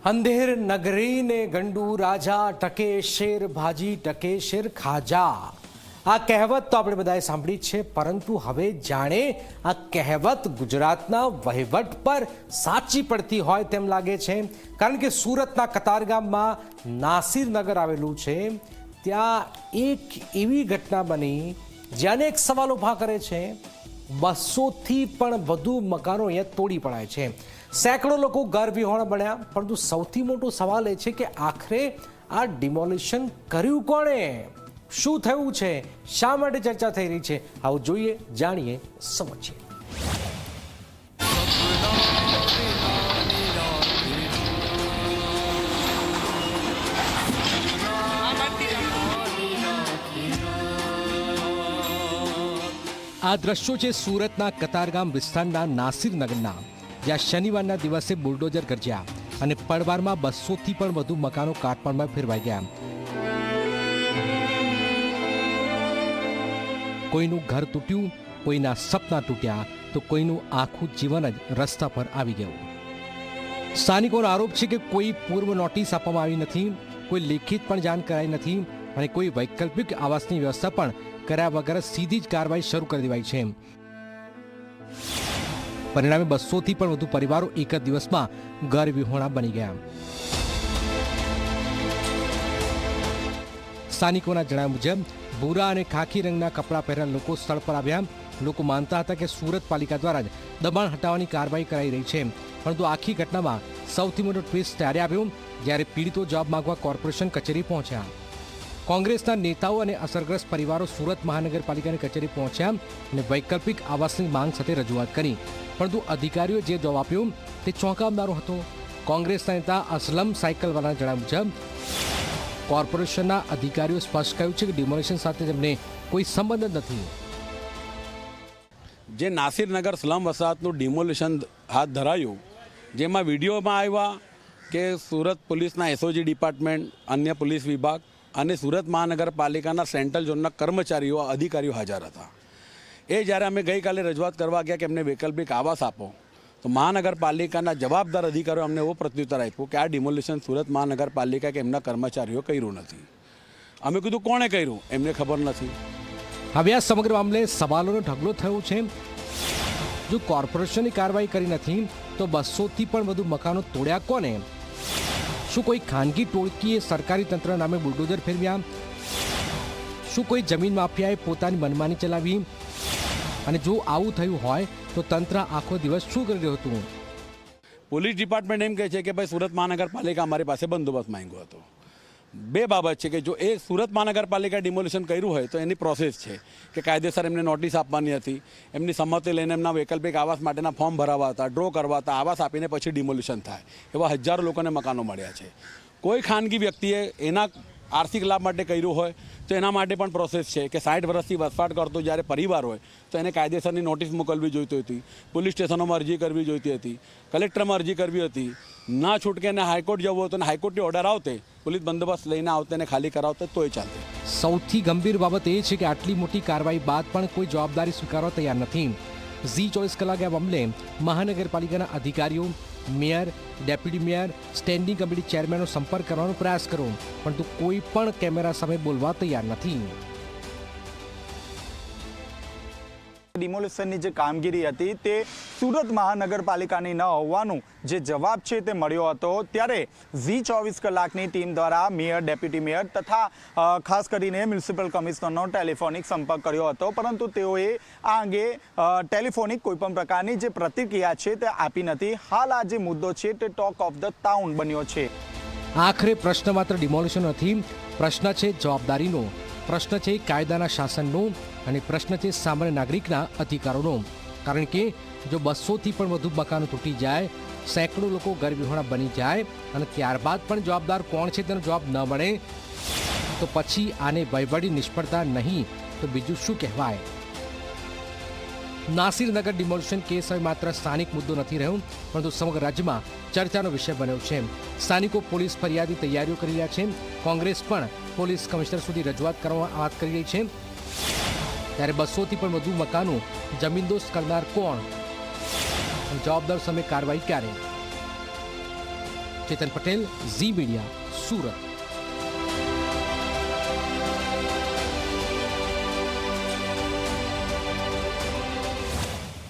અંધેર નગરી ને ગંડુ રાજા, ટકે શેર ભાજી ટકે શેર ખાજા। આ કહેવત તો આપણે બધાએ સાંભળી જ છે, પરંતુ હવે જાણે આ કહેવત ગુજરાતના વહીવટ પર સાચી પડતી હોય તેમ લાગે છે। કારણ કે સુરતના કતારગામમાં નાસિરનગર આવેલું છે, ત્યાં એક એવી ઘટના બની જે અનેક સવાલો ઊભા કરે છે। 200થી પણ વધુ મકાનો અહીંયા તોડી પડાય છે, સેંકડો લોકો ઘર વિહોણા બન્યા। પરંતુ સૌથી મોટો સવાલ એ છે કે આખરે આ ડિમોલિશન કર્યું કોણે, શું થયું છે, શા માટે ચર્ચા થઈ રહી છે? આવો જોઈએ, જાણીએ, સમજીએ। આ દ્રશ્યો છે સુરતના કતારગામ વિસ્તારના નાસિરનગરના, જ્યાં શનિવારના દિવસે બુલડોઝર ગરજ્યા અને પળવારમાં 200થી પણ વધુ મકાનો કાટમાળમાં ફેરવાઈ ગયા। કોઈનું ઘર તૂટ્યું, કોઈના સપના તૂટ્યા, તો કોઈનું આખું જીવન જ રસ્તા પર આવી ગયું। સ્થાનિકોનો આરોપ છે કે કોઈ પૂર્વ નોટિસ આપવામાં આવી નથી, કોઈ લેખિત પણ જાણ કરાઈ નથી અને કોઈ વૈકલ્પિક આવાસની વ્યવસ્થા પણ કર્યા વગર સીધી જ કાર્યવાહી શરૂ કરી દેવાઈ છે। પરિણામે 200થી પણ વધુ પરિવારો એક જ દિવસમાં ઘર વિહોણા બની ગયા। સ્થાનિકોના જણાવ્યા મુજબ ભૂરા અને ખાખી રંગના કપડાં પહેરેલા લોકો સ્થળ પર આવ્યા। લોકો માનતા હતા કે સુરત પાલિકા દ્વારા જ દબાણ હટાવવાની કાર્યવાહી કરાઈ રહી છે, પરંતુ આખી ઘટનામાં સૌથી મોટો ટ્વિસ્ટ ત્યારે આવ્યો જ્યારે પીડિતો જવાબ માંગવા કોર્પોરેશન કચેરી પહોંચ્યા। કોંગ્રેસના નેતાઓ અને અસરગ્રસ્ત પરિવારો સુરત મહાનગરપાલિકાની કચેરી પહોંચ્યા અને વૈકલ્પિક આવાસની માંગ સાથે રજૂઆત કરી, પરંતુ અધિકારીઓએ જે જવાબ આપ્યો તે ચોંકાવનારો હતો। કોંગ્રેસના નેતા અસલમ સાયકલવાલાના જણાવ્યા મુજબ કોર્પોરેશનના અધિકારીઓ સ્પષ્ટ કહ્યું છે કે ડિમોલિશન સાથે તેમને કોઈ સંબંધ જ નથી। જે નાસિરનગર સ્લમ વસાહતનું ડિમોલિશન હાથ ધરાયું, જેમાં વિડીયોમાં આવ્યા કે સુરત પોલીસના એસઓજી ડિપાર્ટમેન્ટ, અન્ય પોલીસ વિભાગ અને સુરત મહાનગરપાલિકાના સેન્ટ્રલ ઝોનના કર્મચારીઓ, અધિકારીઓ હાજર હતા। એ જ્યારે અમે ગઈકાલે રજૂઆત કરવા ગયા કે એમને વૈકલ્પિક આવાસ આપો, તો મહાનગરપાલિકાના જવાબદાર અધિકારીઓ અમને એવો પ્રત્યુત્તર આપ્યો કે આ ડિમોલિશન સુરત મહાનગરપાલિકા કે એમના કર્મચારીઓ કર્યું નથી। અમે કીધું કોણે કર્યું, એમને ખબર નથી। હવે આ સમગ્ર મામલે સવાલોનો ઢગલો થયો છે। જો કોર્પોરેશનની કાર્યવાહી કરી નથી તો 200થી પણ વધુ મકાનો તોડ્યા કોને? શું કોઈ ખાનગી ટોળકીએ સરકારી તંત્ર નામે બુલડોઝર ફેરવ્યા? શું કોઈ જમીન માફિયાએ પોતાની મનમાની ચલાવી? અને જો આવું થયું હોય તો તંત્ર આખો દિવસ શું કરી રહ્યું હતું? પોલીસ ડિપાર્ટમેન્ટ એમ કહે છે કે ભાઈ સુરત મહાનગરપાલિકા અમારી પાસે બંદોબસ્ત માંગ્યો હતો। બે બાબત છે કે જો એ સુરત મહાનગરપાલિકા ડિમોલિશન કર્યું હોય તો એની પ્રોસેસ છે કે કાયદેસર એમને નોટિસ આપવાની હતી, એમની સંમતિ લઈને એમના વૈકલ્પિક આવાસ માટેના ફોર્મ ભરાવા હતા, ડ્રો કરવા હતા, આવાસ આપીને પછી ડિમોલિશન થાય। એવા હજારો લોકોને મકાનો મળ્યા છે। કોઈ ખાનગી વ્યક્તિએ એના આર્થિક લાભ માટે કર્યું હોય તો એના માટે પણ પ્રોસેસ છે કે 60 વર્ષથી વસવાટ કરતો જ્યારે પરિવાર હોય તો એને કાયદેસરની નોટિસ મોકલવી જોઈતી હતી, પોલીસ સ્ટેશનોમાં અરજી કરવી જોઈતી હતી, કલેક્ટરમાં અરજી કરવી હતી, ના છૂટકે એને હાઈકોર્ટ જવું હોય તો હાઈકોર્ટની ઓર્ડર આવતે, પોલીસ બંદોબસ્ત લઈને આવતે અને ખાલી કરાવતે તોય ચાલતે। સૌથી ગંભીર બાબત એ છે કે આટલી મોટી કાર્યવાહી બાદ પણ કોઈ જવાબદારી સ્વીકારવા તૈયાર નથી। ઝી 24 કલાકે આ મામલે મહાનગરપાલિકાના અધિકારીઓ, mayor, deputy mayor, standing committee ચેરમેનનો સંપર્ક કરવાનો પ્રયાસ કર્યો, પરંતુ કોઈ પણ કેમેરા સામે બોલવા તૈયાર નથી। ડિમોલિશનની જે કામગીરી હતી તે સુરત મહાનગરપાલિકાની ન હોવાનું જે જવાબ છે તે મળ્યો હતો, ત્યારે ઝી 24 કલાકની ટીમ દ્વારા મેયર, ડેપ્યુટી મેયર તથા ખાસ કરીને મ્યુનિસિપલ કમિશનરનો ટેલિફોનિક સંપર્ક કર્યો હતો, પરંતુ તેઓએ આ અંગે ટેલિફોનિક કોઈપણ પ્રકારની જે પ્રતિક્રિયા છે તે આપી નથી। હાલ આ જે મુદ્દો છે તે ટોક ઓફ ધ ટાઉન બન્યો છે। આખરે પ્રશ્ન માત્ર ડિમોલિશન નથી, પ્રશ્ન છે જવાબદારીનો, પ્રશ્ન છે કાયદાના શાસનનો અને પ્રશ્ન છે સામાન્ય નાગરિકના અધિકારોનો। કારણ કે જો 200થી પણ વધુ મકાનો તૂટી જાય, સેંકડો લોકો ઘર વિહોણા બની જાય અને ત્યારબાદ પણ જવાબદાર કોણ છે તેનો જવાબ ન મળે, તો પછી આને વહીવટી નિષ્ફળતા નહીં તો બીજું શું કહેવાય? નાસિરનગર ડિમોલિશન કેસ હવે માત્ર સ્થાનિક મુદ્દો નથી રહ્યો, પરંતુ સમગ્ર રાજ્યમાં ચર્ચાનો વિષય બન્યો છે। સ્થાનિકો પોલીસ ફરિયાદની તૈયારીઓ કરી રહ્યા છે, કોંગ્રેસ પણ પોલીસ કમિશનર સુધી રજૂઆત કરવા વાત કરી રહી છે। ત્યારે 200થી પણ વધુ મકાનો જમીનદોસ્ત કરનાર કોણ? જવાબદાર સામે કાર્યવાહી ક્યારે? ચેતન પટેલ, ઝી મીડિયા, સુરત.